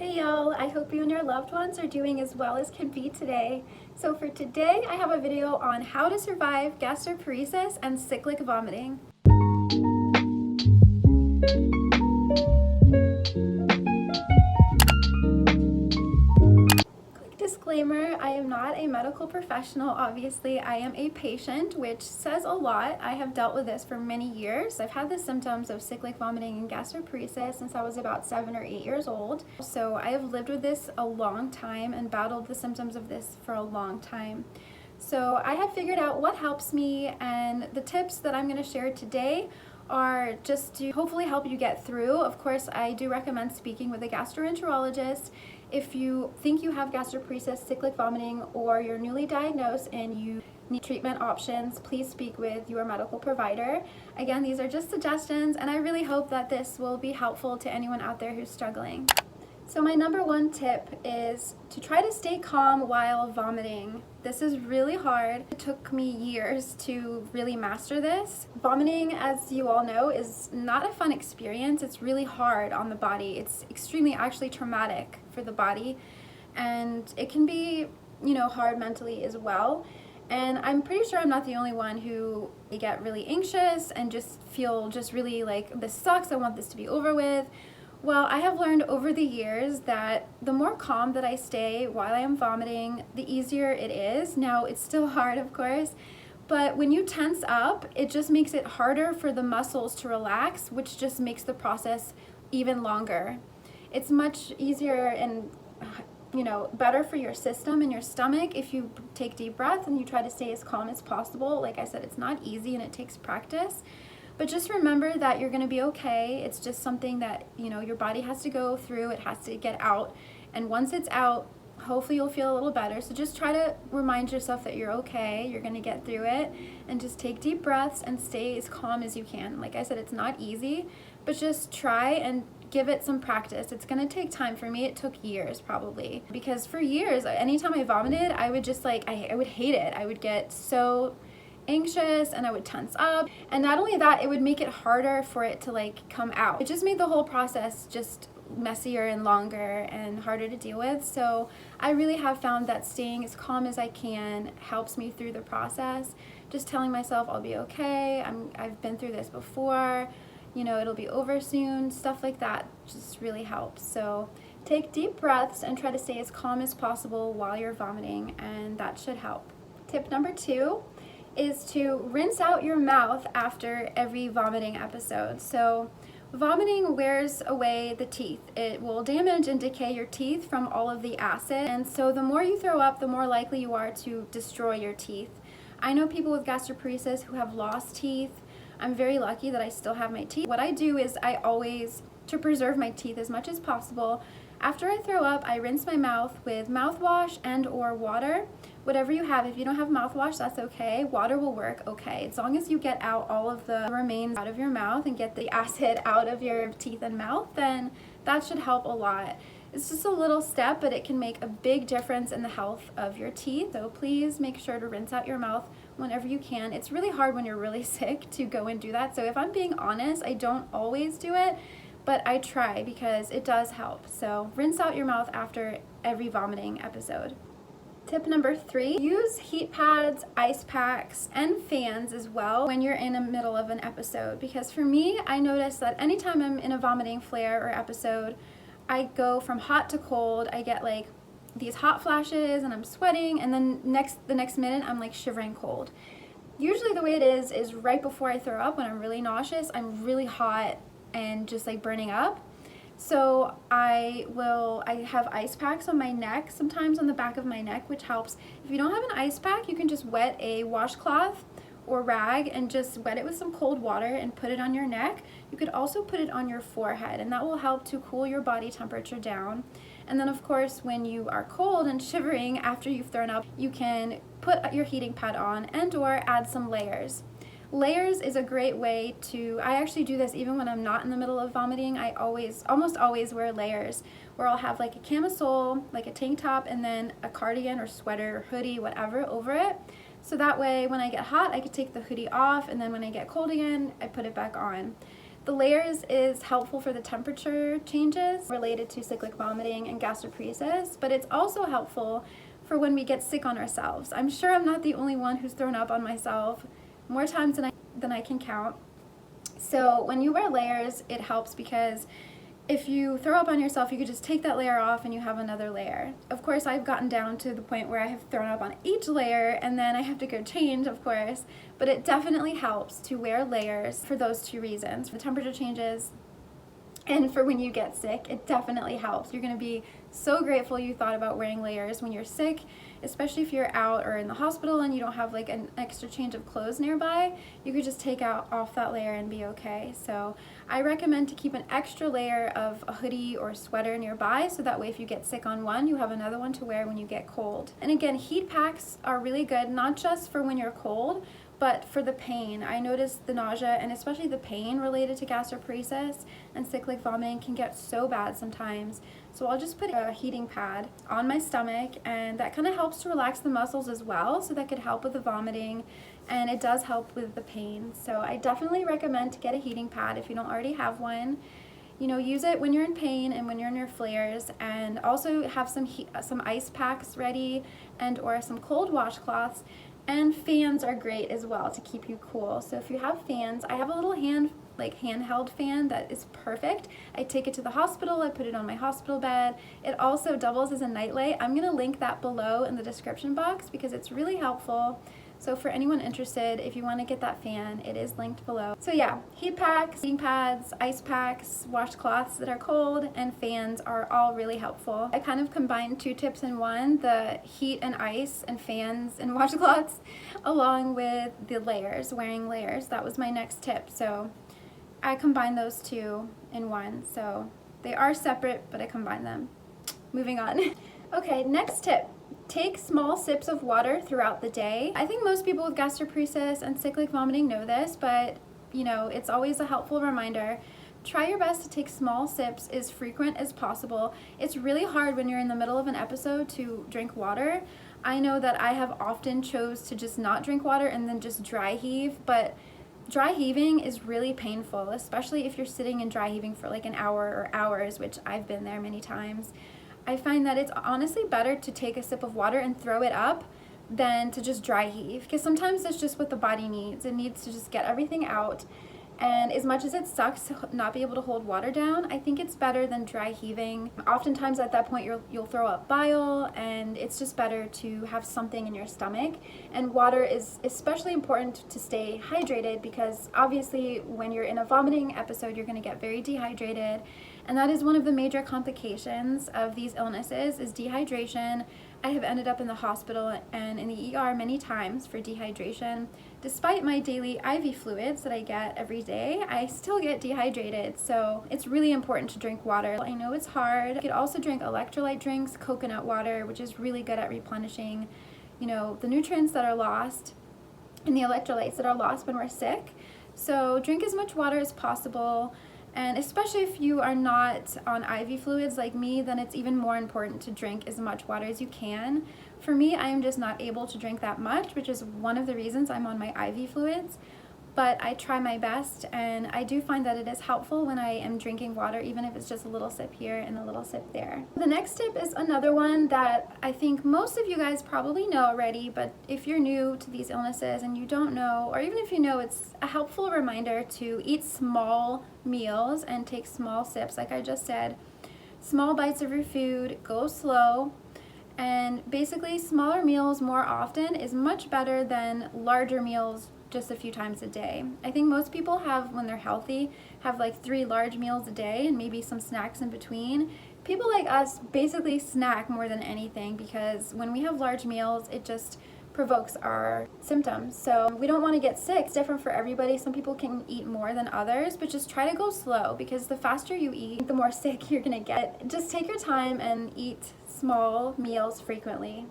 Hey y'all, I hope you and your loved ones are doing as well as can be today. So for today, I have a video on how to survive gastroparesis and cyclic vomiting. Quick disclaimer, I am not a medical professional. Obviously, I am a patient, which says a lot. I have dealt with this for many years. I've had the symptoms of cyclic vomiting and gastroparesis since I was about 7 or 8 years old. So I have lived with this a long time and battled the symptoms of this for a long time. So I have figured out what helps me, and the tips that I'm going to share today are just to hopefully help you get through. Of course, I do recommend speaking with a gastroenterologist. If you think you have gastroparesis, cyclic vomiting, or you're newly diagnosed and you need treatment options, please speak with your medical provider. Again, these are just suggestions, and I really hope that this will be helpful to anyone out there who's struggling. So my number one tip is to try to stay calm while vomiting. This is really hard. It took me years to really master this. Vomiting, as you all know, is not a fun experience. It's really hard on the body. It's extremely actually traumatic for the body, and it can be, hard mentally as well. And I'm pretty sure I'm not the only one who get really anxious and just feel just really like, this sucks, I want this to be over with. Well, I have learned over the years that the more calm that I stay while I am vomiting, the easier it is. Now, it's still hard, of course, but when you tense up, it just makes it harder for the muscles to relax, which just makes the process even longer. It's much easier and better for your system and your stomach if you take deep breaths and you try to stay as calm as possible. Like I said, it's not easy and it takes practice. But just remember that you're going to be okay. It's just something that, your body has to go through. It has to get out. And once it's out, hopefully you'll feel a little better. So just try to remind yourself that you're okay. You're going to get through it. And just take deep breaths and stay as calm as you can. Like I said, it's not easy, but just try and give it some practice. It's going to take time. For me, it took years probably. Because for years, anytime I vomited, I would just I would hate it. I would get so anxious and I would tense up, and not only that, it would make it harder for it to come out. It just made the whole process just messier and longer and harder to deal with. So I really have found that staying as calm as I can helps me through the process. Just telling myself I'll be okay, I've been through this before, it'll be over soon, stuff like that just really helps. So take deep breaths and try to stay as calm as possible while you're vomiting, and that should help. Tip number 2 is to rinse out your mouth after every vomiting episode. So vomiting wears away the teeth. It will damage and decay your teeth from all of the acid, and so the more you throw up, the more likely you are to destroy your teeth. I know people with gastroparesis who have lost teeth. I'm very lucky that I still have my teeth. What I do is I always, to preserve my teeth as much as possible, after I throw up, I rinse my mouth with mouthwash and or water. Whatever you have. If you don't have mouthwash, that's okay. Water will work okay. As long as you get out all of the remains out of your mouth and get the acid out of your teeth and mouth, then that should help a lot. It's just a little step, but it can make a big difference in the health of your teeth. So please make sure to rinse out your mouth whenever you can. It's really hard when you're really sick to go and do that. So if I'm being honest, I don't always do it, but I try because it does help. So rinse out your mouth after every vomiting episode. Tip number 3, use heat pads, ice packs, and fans as well when you're in the middle of an episode. Because for me, I notice that anytime I'm in a vomiting flare or episode, I go from hot to cold. I get these hot flashes and I'm sweating, and then the next minute I'm shivering cold. Usually the way it is right before I throw up, when I'm really nauseous, I'm really hot and just burning up. So I have ice packs on my neck, sometimes on the back of my neck, which helps. If you don't have an ice pack, you can just wet a washcloth or rag and just wet it with some cold water and put it on your neck. You could also put it on your forehead, and that will help to cool your body temperature down. And then of course, when you are cold and shivering after you've thrown up, you can put your heating pad on and or add some layers. Layers is a great way I actually do this even when I'm not in the middle of vomiting. I almost always wear layers, where I'll have a camisole, a tank top, and then a cardigan or sweater or hoodie, whatever, over it. So that way when I get hot, I can take the hoodie off, and then when I get cold again, I put it back on. The layers is helpful for the temperature changes related to cyclic vomiting and gastroparesis, but it's also helpful for when we get sick on ourselves. I'm sure I'm not the only one who's thrown up on myself more times than I can count. So when you wear layers, it helps because if you throw up on yourself, you could just take that layer off and you have another layer. Of course, I've gotten down to the point where I have thrown up on each layer and then I have to go change, of course, but it definitely helps to wear layers for those two reasons. For the temperature changes and for when you get sick, it definitely helps. You're gonna be so grateful you thought about wearing layers when you're sick, especially if you're out or in the hospital and you don't have like an extra change of clothes nearby. You could just take off that layer and be okay. So I recommend to keep an extra layer of a hoodie or sweater nearby, so that way if you get sick on one, you have another one to wear when you get cold. And again, heat packs are really good, not just for when you're cold, but for the pain. I noticed the nausea and especially the pain related to gastroparesis and cyclic vomiting can get so bad sometimes. So I'll just put a heating pad on my stomach, and that kind of helps to relax the muscles as well, so that could help with the vomiting, and it does help with the pain. So I definitely recommend to get a heating pad if you don't already have one. You know, use it when you're in pain and when you're in your flares, and also have some ice packs ready and or some cold washcloths. And fans are great as well to keep you cool. So if you have fans, I have a little handheld fan that is perfect. I take it to the hospital, I put it on my hospital bed. It also doubles as a nightlight. I'm gonna link that below in the description box because it's really helpful. So for anyone interested, if you want to get that fan, it is linked below. So yeah, heat packs, heating pads, ice packs, washcloths that are cold, and fans are all really helpful. I kind of combined two tips in one, the heat and ice and fans and washcloths, along with the layers, wearing layers. That was my next tip. So I combined those two in one. So they are separate, but I combined them. Moving on. Okay, next tip. Take small sips of water throughout the day. I think most people with gastroparesis and cyclic vomiting know this, but you know, it's always a helpful reminder. Try your best to take small sips as frequent as possible. It's really hard when you're in the middle of an episode to drink water. I know that I have often chose to just not drink water and then just dry heave, but dry heaving is really painful, especially if you're sitting and dry heaving for like an hour or hours, which I've been there many times. I find that it's honestly better to take a sip of water and throw it up than to just dry heave, because sometimes that's just what the body needs. It needs to just get everything out. And as much as it sucks to not be able to hold water down, I think it's better than dry heaving. Oftentimes at that point you'll throw up bile, and it's just better to have something in your stomach. And water is especially important to stay hydrated, because obviously when you're in a vomiting episode, you're going to get very dehydrated. And that is one of the major complications of these illnesses, is dehydration. I have ended up in the hospital and in the ER many times for dehydration. Despite my daily IV fluids that I get every day, I still get dehydrated. So it's really important to drink water. I know it's hard. You could also drink electrolyte drinks, coconut water, which is really good at replenishing, you know, the nutrients that are lost and the electrolytes that are lost when we're sick. So drink as much water as possible. And especially if you are not on IV fluids like me, then it's even more important to drink as much water as you can. For me, I am just not able to drink that much, which is one of the reasons I'm on my IV fluids. But I try my best, and I do find that it is helpful when I am drinking water, even if it's just a little sip here and a little sip there. The next tip is another one that I think most of you guys probably know already, but if you're new to these illnesses and you don't know, or even if you know, it's a helpful reminder to eat small meals and take small sips, like I just said. Small bites of your food, go slow, and basically smaller meals more often is much better than larger meals just a few times a day. I think most people have, when they're healthy, have like 3 large meals a day and maybe some snacks in between. People like us basically snack more than anything, because when we have large meals, it just provokes our symptoms. So we don't want to get sick. It's different for everybody. Some people can eat more than others, but just try to go slow, because the faster you eat, the more sick you're gonna get. Just take your time and eat small meals frequently.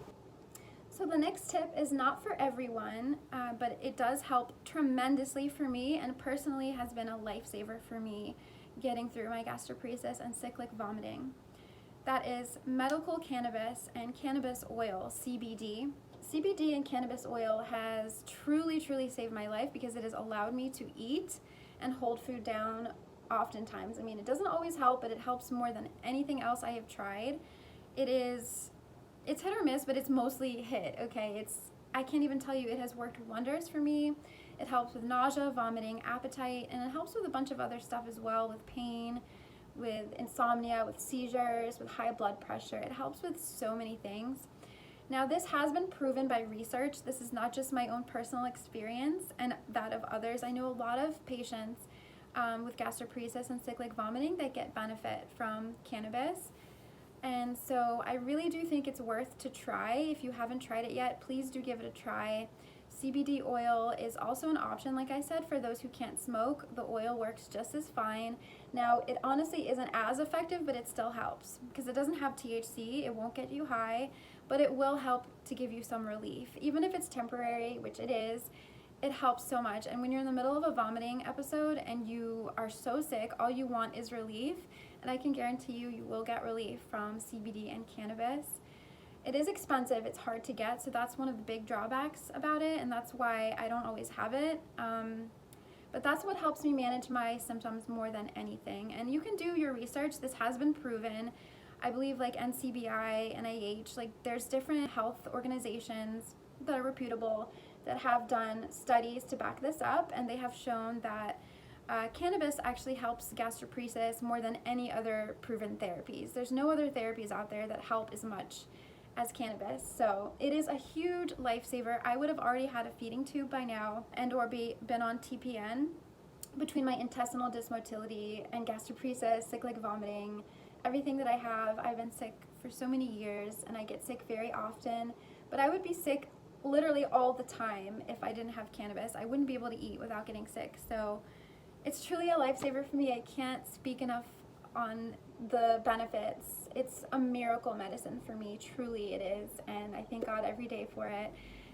So the next tip is not for everyone, but it does help tremendously for me, and personally has been a lifesaver for me getting through my gastroparesis and cyclic vomiting. That is medical cannabis and cannabis oil, CBD. CBD and cannabis oil has truly saved my life, because it has allowed me to eat and hold food down oftentimes. I mean, it doesn't always help, but it helps more than anything else I have tried. It's hit or miss, but it's mostly hit, okay? I can't even tell you, it has worked wonders for me. It helps with nausea, vomiting, appetite, and it helps with a bunch of other stuff as well, with pain, with insomnia, with seizures, with high blood pressure. It helps with so many things. Now, this has been proven by research. This is not just my own personal experience and that of others. I know a lot of patients with gastroparesis and cyclic vomiting that get benefit from cannabis. And so I really do think it's worth to try. If you haven't tried it yet, please do give it a try. CBD oil is also an option, like I said, for those who can't smoke. The oil works just as fine. Now, it honestly isn't as effective, but it still helps because it doesn't have THC. It won't get you high, but it will help to give you some relief. Even if it's temporary, which it is, it helps so much. And when you're in the middle of a vomiting episode and you are so sick, all you want is relief. And I can guarantee you, you will get relief from CBD and cannabis. It is expensive, it's hard to get, so that's one of the big drawbacks about it, and that's why I don't always have it. But that's what helps me manage my symptoms more than anything. And you can do your research. This has been proven. I believe like NCBI, NIH, like there's different health organizations that are reputable that have done studies to back this up, and they have shown that cannabis actually helps gastroparesis more than any other proven therapies. There's no other therapies out there that help as much as cannabis. So it is a huge lifesaver. I would have already had a feeding tube by now and or been on TPN. Between my intestinal dysmotility and gastroparesis, cyclic vomiting, everything that I have, I've been sick for so many years and I get sick very often, but I would be sick literally all the time if I didn't have cannabis. I wouldn't be able to eat without getting sick. So it's truly a lifesaver for me. I can't speak enough on the benefits. It's a miracle medicine for me, truly it is, and I thank God every day for it.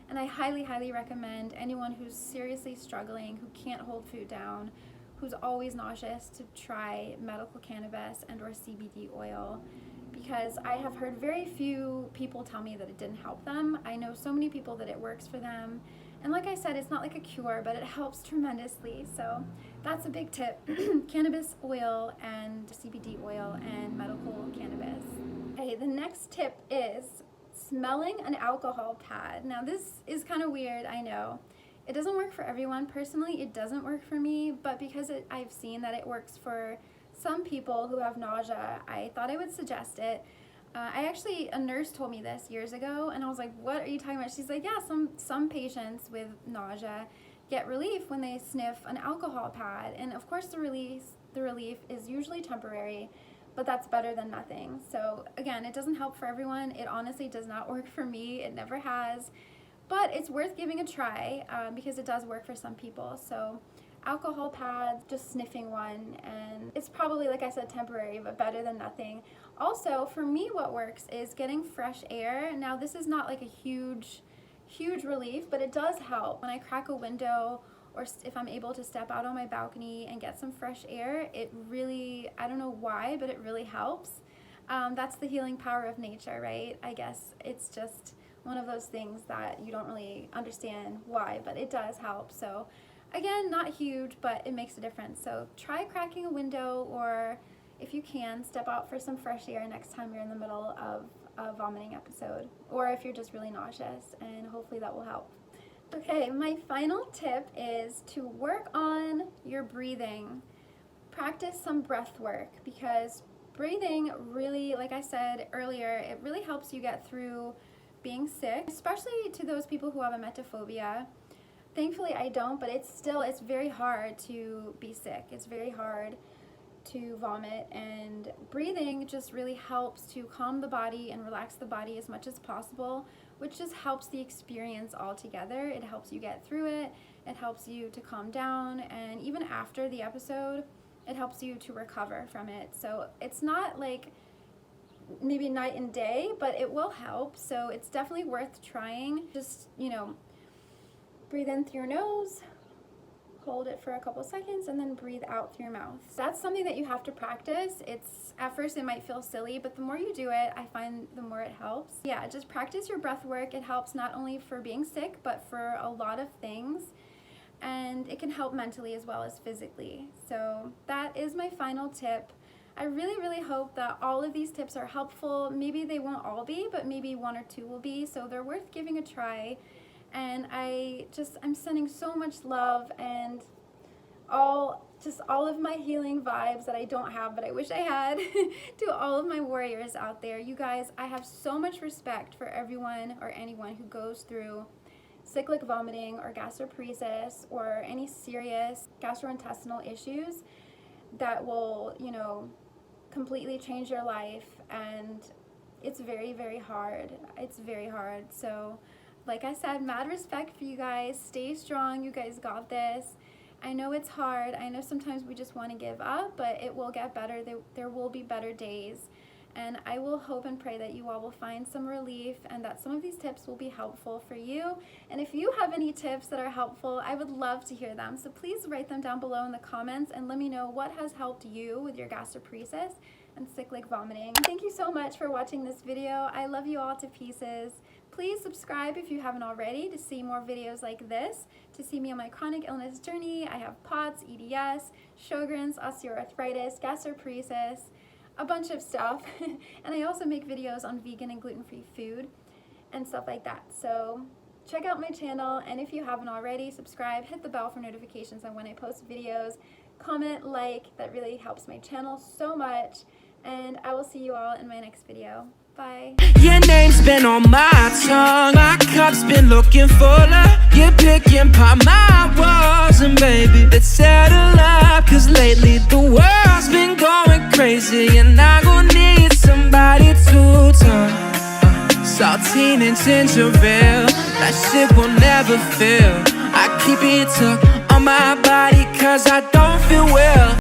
And I highly, highly recommend anyone who's seriously struggling, who can't hold food down, who's always nauseous, to try medical cannabis and or CBD oil, because I have heard very few people tell me that it didn't help them. I know so many people that it works for them. And like I said, it's not like a cure, but it helps tremendously. So that's a big tip. Cannabis oil and CBD oil and medical cannabis. Okay, the next tip is smelling an alcohol pad. Now this is kind of weird, I know. It doesn't work for everyone. Personally, it doesn't work for me, but because I've seen that it works for some people who have nausea, I thought I would suggest it. A nurse told me this years ago, and I was like, what are you talking about? She's like, yeah, some patients with nausea get relief when they sniff an alcohol pad. And of course the relief is usually temporary, but that's better than nothing. So again, it doesn't help for everyone. It honestly does not work for me. It never has, but it's worth giving a try because it does work for some people. So alcohol pads, just sniffing one, and it's probably, like I said, temporary, but better than nothing. Also, for me, what works is getting fresh air. Now, this is not like a huge relief, but it does help. When I crack a window or if I'm able to step out on my balcony and get some fresh air, it really, I don't know why, but it really helps. That's the healing power of nature, right? I guess it's just one of those things that you don't really understand why, but it does help. So again, not huge, but it makes a difference. So try cracking a window, or if you can, step out for some fresh air next time you're in the middle of a vomiting episode, or if you're just really nauseous, and hopefully that will help. Okay, my final tip is to work on your breathing. Practice some breath work, because breathing really, like I said earlier, it really helps you get through being sick, especially to those people who have emetophobia. Thankfully I don't, but it's very hard to be sick. It's very hard to vomit, and breathing just really helps to calm the body and relax the body as much as possible, which just helps the experience altogether. It helps you get through it. It helps you to calm down, and even after the episode, it helps you to recover from it. So it's not like maybe night and day, but it will help. So it's definitely worth trying. Just, breathe in through your nose, hold it for a couple seconds, and then breathe out through your mouth. So that's something that you have to practice. At first it might feel silly, but the more you do it, I find the more it helps. Yeah, just practice your breath work. It helps not only for being sick, but for a lot of things. and it can help mentally as well as physically. So that is my final tip. I really hope that all of these tips are helpful. Maybe they won't all be, but maybe 1 or 2 will be, so they're worth giving a try. And I'm sending so much love and all of my healing vibes that I don't have, but I wish I had, to all of my warriors out there. You guys, I have so much respect for everyone or anyone who goes through cyclic vomiting or gastroparesis or any serious gastrointestinal issues that will, you know, completely change your life. And it's very hard. It's very hard. So like I said, mad respect for you guys. Stay strong. You guys got this. I know it's hard. I know sometimes we just want to give up, but it will get better. There will be better days. And I will hope and pray that you all will find some relief and that some of these tips will be helpful for you. And if you have any tips that are helpful, I would love to hear them. So please write them down below in the comments and let me know what has helped you with your gastroparesis and cyclic vomiting. Thank you so much for watching this video. I love you all to pieces. Please subscribe if you haven't already to see more videos like this, to see me on my chronic illness journey. I have POTS, EDS, Sjogren's, osteoarthritis, gastroparesis, a bunch of stuff. And I also make videos on vegan and gluten-free food and stuff like that. So check out my channel, and if you haven't already, subscribe, hit the bell for notifications on when I post videos, comment, like, that really helps my channel so much, and I will see you all in my next video. Bye. Your name's been on my tongue, my cup's been looking fuller. You're picking apart my walls, and baby, let's settle up, cause lately the world's been going crazy, and I gon' need somebody to talk. Saltines and Gingerale, that shit will never fail. I keep it tucked on my body cause I don't feel well.